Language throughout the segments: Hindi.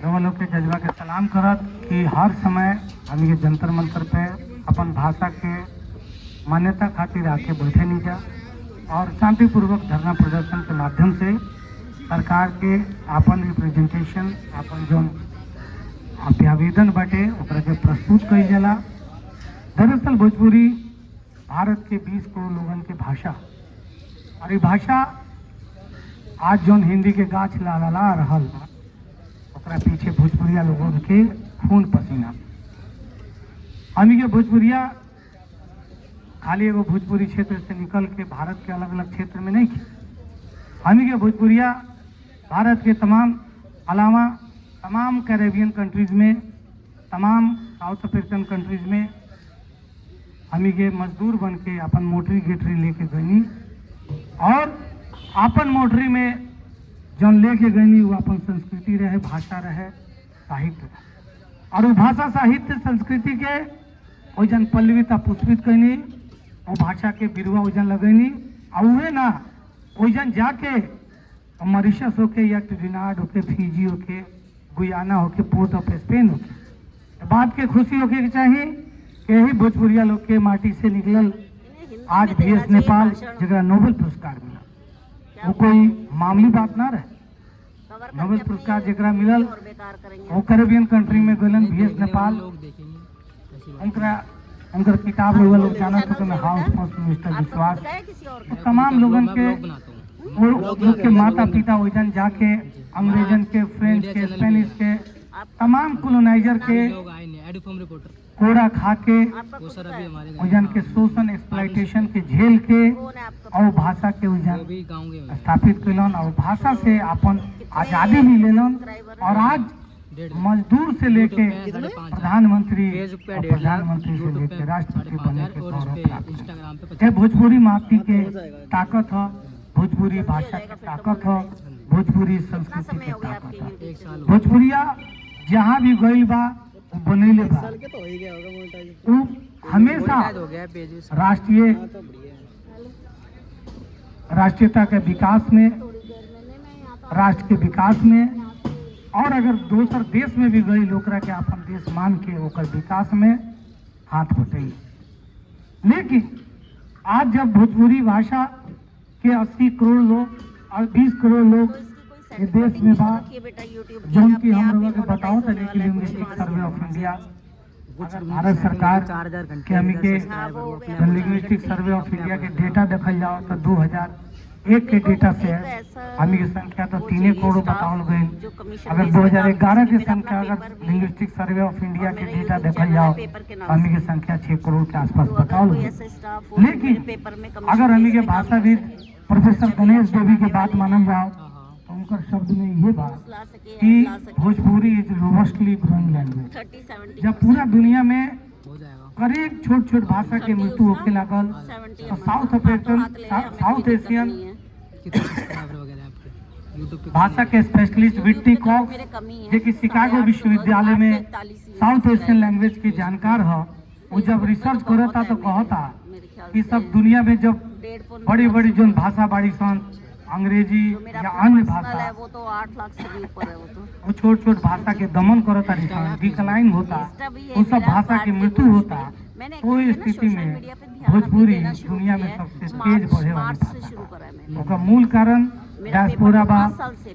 रउआ लोग के जज्बा के सलाम करत कि हर समय हम ये जंतर मंतर पे अपन भाषा के मान्यता खातिर आके बैठे नहीं जा और शांतिपूर्वक धरना प्रदर्शन के माध्यम से सरकार के अपन रिप्रेजेंटेशन अपन जो अभ्यावेदन बाटे ओकरा के प्रस्तुत कइल जाला। दरअसल भोजपुरी भारत के 20 करोड़ लोगन के भाषा और ये भाषा आज जौन हिंदी के गाछ लहलहा रहल बा ओकरा पीछे भोजपुरिया लोगन के खून पसीना। हमनी के भोजपुरिया खाली एगो भोजपुरी क्षेत्र से निकल के भारत के अलग अलग क्षेत्र में नहीं थे। हमनी के भोजपुरिया भारत के तमाम कैरेबियन कंट्रीज में, तमाम साउथ अफ्रीकन कंट्रीज में हमी के मजदूर बन के अपन मोटरी गेटरी लेके गईनी और अपन मोटरी में जौन लेके गईनी वो अपन संस्कृति रहे, भाषा रहे, साहित्य रहे और वो भाषा साहित्य संस्कृति के ओजन पल्लवित आ पुष्पित कैनी, वो भाषा के बिरुआ ओजन लगैनी और उहे ना ओजन जाके मॉरिशस होके या ट्रिनिडाद होके, फिजी होके, गुयाना होके, पोर्ट ऑफ स्पेन होके बात के खुशी होके के चाहिए कि यही भोजपुरिया लोग के माटी से निकलल आज VS नेपाल जगह नोबेल पुरस्कार मिला। वो कोई मामूली बात ना रहे। नोबेल पुरस्कार जगह मिलल वो कैरेबियन कंट्री में गलन VS नेपाल उनकर किताब लोग जाना तो मैं हाउस फर्स्ट मिस्टर विश्वास तो तमाम लोगन के वो लोग के माता पिता वजन जाके अंग्रेजन के, फ्रेंच के, स्पेनिश के, तमाम कोलोनाइजर के कोड़ा खा के वजन के शोषण एक्सप्लॉयटेशन के झेल के और भाषा के वजन स्थापित कैलन और भाषा से अपन आजादी मिलेलन और आज मजदूर से लेके प्रधानमंत्री और प्रधानमंत्री से लेके राष्ट्रपति बने के गौरव प्राप्त। भोजपुरी माटी के ताकत है, भोजपुरी भाषा की ताकत है, भोजपुरी संस्कृति की ताकत है। भोजपुरिया जहाँ भी गइल बा बनैले बा वो हमेशा राष्ट्रीयता के विकास में, राष्ट्र के विकास में और अगर दूसर देश में भी गई लोकरा के अपन देश मान के ओकर विकास में हाथ बटाई। लेकिन आज जब भोजपुरी भाषा के 80 करोड़ लोग और 20 करोड़ लोग ये देश में बा जौन की हम लोगों के बताओ तो लिंग्विस्टिक सर्वे ऑफ इंडिया अगर भारत सरकार के हमी के लिंग्विस्टिक सर्वे ऑफ इंडिया के डेटा देखल जाओ तो 2001 के डेटा से हमी की संख्या तो 3 करोड़ बताओ गई। अगर 2011 की संख्या अगर लिंग्विस्टिक सर्वे ऑफ इंडिया के डेटा देखल जाओ तो हमी की संख्या 6 करोड़ के आसपास बताओ गई। लेकिन अगर हमी के भाषाविद प्रोफेसर गणेश देवी की बात मानल जाओ तो उनका शब्द में ये बात कि Bhojpuri is robustly growing language. जब पूरा दुनिया में करीब छोट भाषा के मृत्यु होके लागल तो साउथ एशियन भाषा के स्पेशलिस्ट विट्टी कॉक्स जो कि शिकागो विश्वविद्यालय में साउथ एशियन लैंग्वेज के जानकार है, वो जब रिसर्च करता तो कहता कि सब दुनिया में जब बड़ी बड़ी जो भाषा बाड़ी सन अंग्रेजी या अन्य भाषा वो तो 8 लाख से भी ऊपर है। वो छोट भाषा के दमन करता डिक्लाइन होता, उस सब भाषा की मृत्यु होता। तो इस स्थिति में भोजपुरी दुनिया में सबसे तेज बढ़े वाली भाषा का मूल कारण डायस्पोरा बा,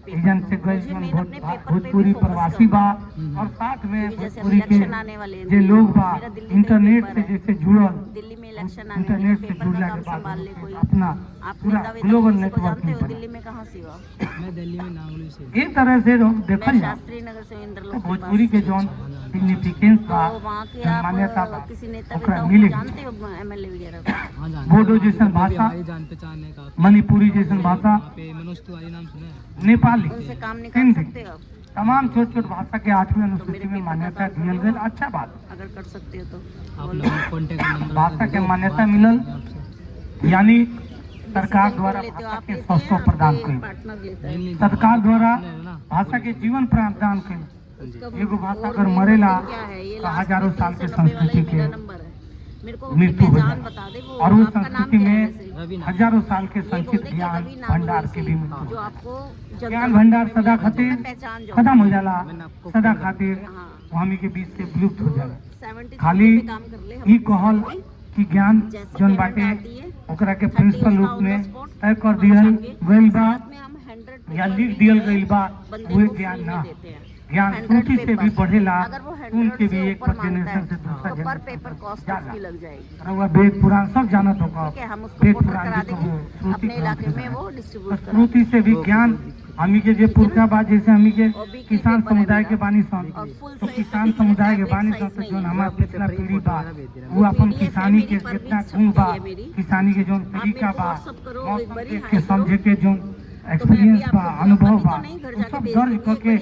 एजन से भोजपुरी प्रवासी बा और साथ में भोजपुरी के जो लोग बा इंटरनेट से जैसे जुड़ल, इंटरनेट से जुड़ला के बाद अपना पूरा ग्लोबल नेटवर्क में एक तरह से देखल जाए तो भोजपुरी के जौन सिग्निफिकेंस बा, मान्यता बा ओकरा मिलेगी। बोडो जैसन भाषा, मणिपुरी जैसन भाषा, नेपाली, हिंदी तमाम छोट भाषा के 8वीं अनुसूची में मान्यता दियल गई। अच्छा बात अगर कर सकते हो तो भाषा के मान्यता मिलल यानी सरकार द्वारा भाषा के स्वास्थ्य प्रदान करें, सरकार द्वारा भाषा के जीवन प्रदान करें। एगो भाषा अगर मरेला तो हजारों साल के संस्कृति के मेरे को मृत्यु हो पहचान जाए। बता दे वो और उस आपका नाम संस्कृति क्या है में वैसे? रवि नाम। हजारों साल के ये बोल संचित दे कि ज्ञान रवि नाम भंडार वैसे के भी ही, मृत्यु जो हो आपको ज्ञान जनता भंडार में सदा मिला, जो खातिर मैं पहचान जाऊँ। खत्म हो जाला, मैंने आपको सदा फोन खातिर हाँ हमी के बीच से विलुप्त हो जाला। 70 खाली पे काम कर ले हम ई कहल कि ज्ञान जैसी जौन पेमेंट बाटे आती है ओकरा के 30 प्रिंसिपल उसका रूप on the में spot तय कर हम दियल जाएंगे। गइल बा साथ में हम 100 या पेपर लिख भी दियल जो है, गइल बा बंदे वो को ज्ञान फ्री ना में देते हैं। ज्ञान 100 श्रुति से भी पेपर। बढ़ेला, अगर वो सुन 100 के से भी एक ऊपर मांगता जनरेशन है से दूसरा तो पर जनरेशन पेपर कॉस्ट जाला। उसकी लग जाएगी। रउआ वेद पुराण सब जानत होगा, ठीक है, हम उसको वेद पोर्टर पुराण करा जी को देंगे श्रुति अपने ग्रंथ इलाके में, कहते वो हैं। डिस्ट्रीब्यूट तो श्रुति से भी ज्ञान हमी के जे पुरखा बा, जैसे हमी के किसान समुदाय के बानी सन, और फुल तो साइज किसान समुदाय के बानी सन, तो जोन हमार पिछला पीढ़ी बा वो अपन किसानी के जितना गुण बा, किसानी के जोन तरीका बा, मौसम देख के समझे के जोन एक्सपीरियंस बा, अनुभव बा, वो सब दर्ज करके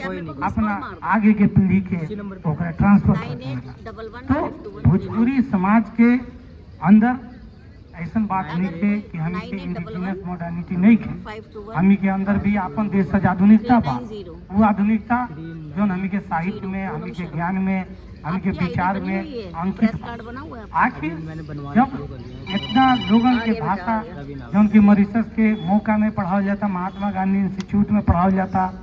अपना आगे के पीढ़ी के ओकरा ट्रांसफर करते हैं। तो भोजपुरी समाज के अंदर ऐसा बात नहीं है कि हम के इंडिजिनस मॉडर्निटी नहीं है, हमी के अंदर भी अपन देश से आधुनिकता बा। वो आधुनिकता जो हमी के साहित्य में, हमी के ज्ञान में, हमी के विचार में अंकित बा। कार्ड बना हुआ है आखिर मैंने बनवाना जब शुरू कर दिया है। इतना लोगन के भाषा जौन की मॉरिशस के मौका में पढ़ावल जाता, महात्मा गांधी इंस्टीट्यूट में पढ़ावल जाता,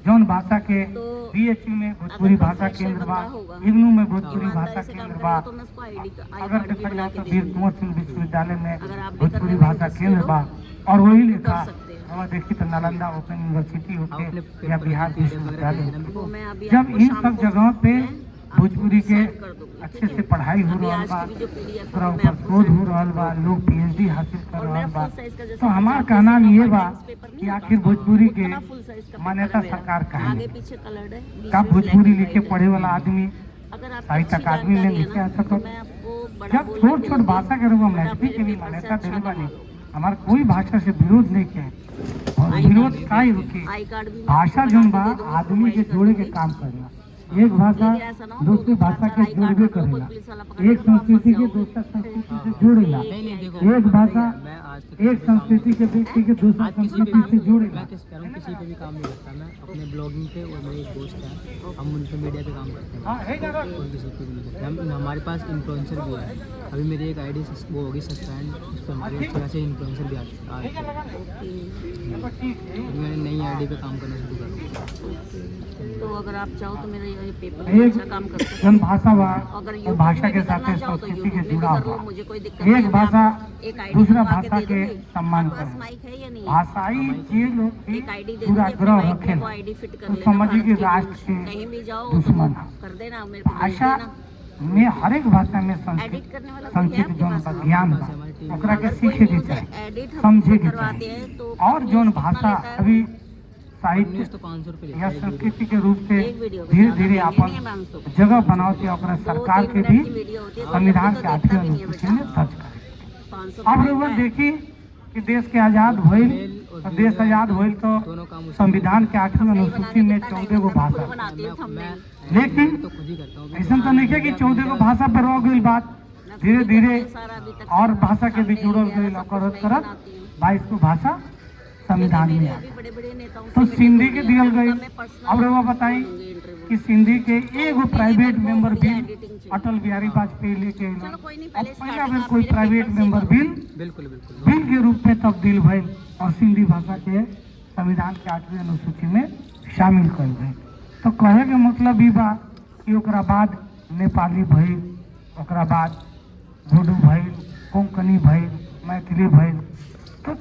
जौन भाषा के बीएचयू में भोजपुरी भाषा केंद्र बा, इग्नू में भोजपुरी भाषा केंद्र बा, तो मैं उसको आईडी अगर कार्ड भी देखा बना जाए के तो दे वीर दूंगी। कुंवर सिंह विश्वविद्यालय में अगर आप भी भोजपुरी करने में भाषा इंटरेस्टेड केंद्र हो, बा, और वही लिखा कर सकते हैं। और देखी तो नालंदा ओपन यूनिवर्सिटी आप होके अपने या पेपर बिहार की PDF वगैरह विश्वविद्यालय भेजना मेरे होके। को। वो मैं अभी जब आपको इन शाम सब को जगहों पे मैं आपको भोजपुरी के सेंड कर दूंगी, अच्छे ठीक से है? पढ़ाई हो अभी रहल आज बा, की भी जो PDF है ओकरा वो मैं ऊपर आपको शोध सेंड हो रहल बा, लोग पीएचडी हासिल कर और रहल मेरा बा। full size का जैसे तो हमार पचास कहना पेज ये का बा contents paper नहीं कि आता, आखिर भोजपुरी के उतना full size का मान्यता पेपर है सरकार मेरा। कहाँ आगे है? पीछे colored है, बीच का में भोजपुरी black and लिखे white है। पढ़े वाला आदमी अगर आपको साहित्य अच्छी अकादमी में जानकारी है लिखे ना, आ तो सकत। मैं आपको बड़ा जब बोल छोट के छोट दे भाषा दूंगी, के रूप में बट आप मैथिली के मेरे भी पेपर से मान्यता अच्छा दिले बानी। कमा लो। हमार कोई भाषा से विरोध नहीं के, और विरोध का ही रुके। आई कार्ड भी मैं भाषा आपको जोन बना बा के दे दूंगी, आदमी के provide कर जोड़े के दूंगी। काम करेला। एक भाषा लेकिन ऐसा ना हो, दूसरी दो-दो, भाषा चार-चार के आई जोड़बे कार्ड रखो, करेला। कोई पुलिस वाला पकड़ एक के तो आप संस्कृति फंस के जाओगे। दूसरा संस्कृति से जोड़ेला। नहीं नहीं देखो एक भाषा मैं आज तक एक संस्कृति के व्यक्ति के दूसरा आज किसी पे संस्कृति से भी जोड़ेला। मैं किस कह रहा हूँ, किसी पे भी काम नहीं करता मैं अपने ब्लॉगिंग पे, और मेरे एक दोस्त है, हम उनसे मीडिया पे काम करते हैं हाँ है ना? और किसी पे भी नहीं करते हम। हमारे पास इन्फ्लुएंसर भी है, अभी मेरी एक आईडी वो होगी सस्पेंड, उस पर हमारे अच्छे खासे इन्फ्लुएंसर भी आ रहे हैं। अभी मैंने नई आईडी पे काम करना शुरू कर दिया। तो अगर आप चाहो तो मेरा ये पेपर एक अच्छा काम कर सकते हैं। जन भाषा बा अगर और YouTube भाषा में के भी साथ करना चाहो तो संस्कृति YouTube के में भी जुड़ा कर लो, हुआ। मुझे कोई दिक्कत नहीं है। एक मैं भाषा आपको एक ID दूसरा बनवा के भाषा दे के दूंगी। सम्मान आपके पास करे। माइक है या नहीं है? भाषाई जे लोग भी एक आईडी दे पूरा दूंगी, अपने ग्रह माइक रखे में वो आईडी फिट कर तो लेना। समझिए कि भारत राष्ट्र की के कहीं भी जाओ दुश्मन तो है। कर देना, मेरे को भेज भाषा देना। में हर एक भाषा में एडिट करने वाला कोई है संचित आपके जोन पास? बा ज्ञान बा, ओकरा के अगर सीखे कोई के न्यूज़ चाही, एडिट हम समझे के करवाते चाही। हैं तो और जोन न्यूज़ कितना भाषा लेता है? अभी न्यूज़ साहित्य तो 500 रुपये या लेता है संस्कृति के रूप से एक वीडियो पे धीरे ज़्यादा धीरे महंगी नहीं है अपन 500। जगह बनावती ओकरा सरकार के भी वीडियो होती है तो संविधान तो के देखता 8वीं भी नहीं है अनुसूची बेटा। में दर्ज करे। 500 अब रुपये लोग का है। देखी कि देश के आजाद भइल, तो देश आजाद भइल तो दोनों काम उसी संविधान के 8वीं नहीं अनुसूची बनाने में कितना 14 गो टाइम लगता है, मैं खुद भाषा। बनाती हूँ thumbnail। लेकिन तो खुद ही करता हूँ। ऐसा तो नहीं है कि 14 गो भाषा पर रह गई बात, मैं खुद धीरे ही धीरे करती हूँ सारा अभी तक। और भाषा के भी thumbnail जुड़ल वगैरह गई सब करत कुछ मैं करत बनाती हूँ। 22 को भाषा संविधान में आ अभी बड़े-बड़े नेताओं से तो मैंने सिंधी बोल के दिया, दियल गई। उनका मैं personal अब रउआ बताई बोलूंगी interview। कि सिंधी के एगो प्राइवेट मेंबर बिल editing चाहिए। अटल बिहारी वाजपेयी लेके अइलन। चलो कोई नहीं, अब पहले पहला starting बेर आप कोई मेरे प्राइवेट paper से मेंबर करो। बिल बिल्कुल बिल्कुल बिल के रूप में तब्दील भइल और सिंधी भाषा के संविधान के 8वीं अनुसूची में शामिल कइल गई। तो कहे के मतलब ई बा कि ओकरा बाद नेपाली भइल, ओकरा बाद बोडो भइल, कोंकणी भइल, मैथिली भइल,